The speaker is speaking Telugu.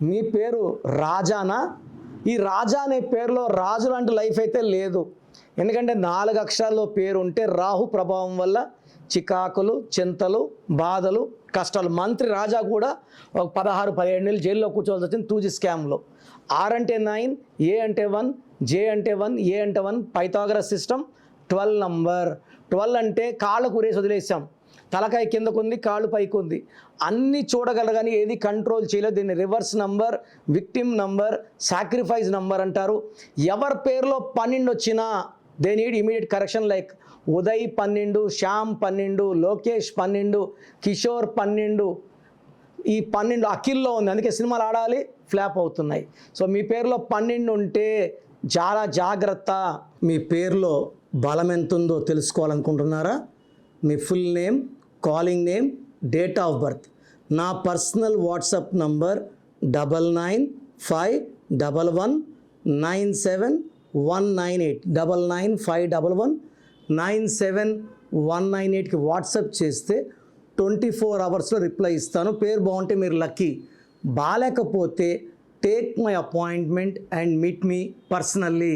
మీ పేరు రాజానా? ఈ రాజా అనే పేరులో రాజు లాంటి లైఫ్ అయితే లేదు. ఎందుకంటే 4 అక్షరాల్లో పేరు ఉంటే రాహు ప్రభావం వల్ల చికాకులు, చింతలు, బాధలు, కష్టాలు. మంత్రి రాజా కూడా ఒక 16-17 నెలలు జైల్లో కూర్చోవాల్సి వచ్చింది 2G స్కామ్లో. R అంటే 9, A అంటే 1, J అంటే 1, A అంటే 1, పైథాగరస్ సిస్టమ్ 12 నంబర్. 12 అంటే కాళ్ళకు ఉరేసి వదిలేసాం. తలకాయ కిందకు ఉంది, కాళ్ళు పైకి ఉంది. అన్నీ చూడగలరు కానీ ఏది కంట్రోల్ చేయలేదు. దీన్ని reverse number, victim number, sacrifice number అంటారు. ఎవరి పేరులో 12 వచ్చినా they need immediate correction. Like Uday 12, Shyam 12, Lokesh 12, Kishore 12. ఈ 12 అఖిల్లో ఉంది, అందుకే సినిమాలు ఆడాలి, ఫ్లాప్ అవుతున్నాయి. సో మీ పేరులో 12 ఉంటే చాలా జాగ్రత్త. మీ పేరులో బలం ఎంత ఉందో తెలుసుకోవాలనుకుంటున్నారా? మీ full name, calling name, date of birth. నా పర్సనల్ వాట్సాప్ నంబర్ 9951197198 9951197198కి వాట్సాప్ చేస్తే 24 అవర్స్లో రిప్లై ఇస్తాను. పేరు బాగుంటే మీరు లక్కీ, బాగాలేకపోతే take my appointment and meet me personally.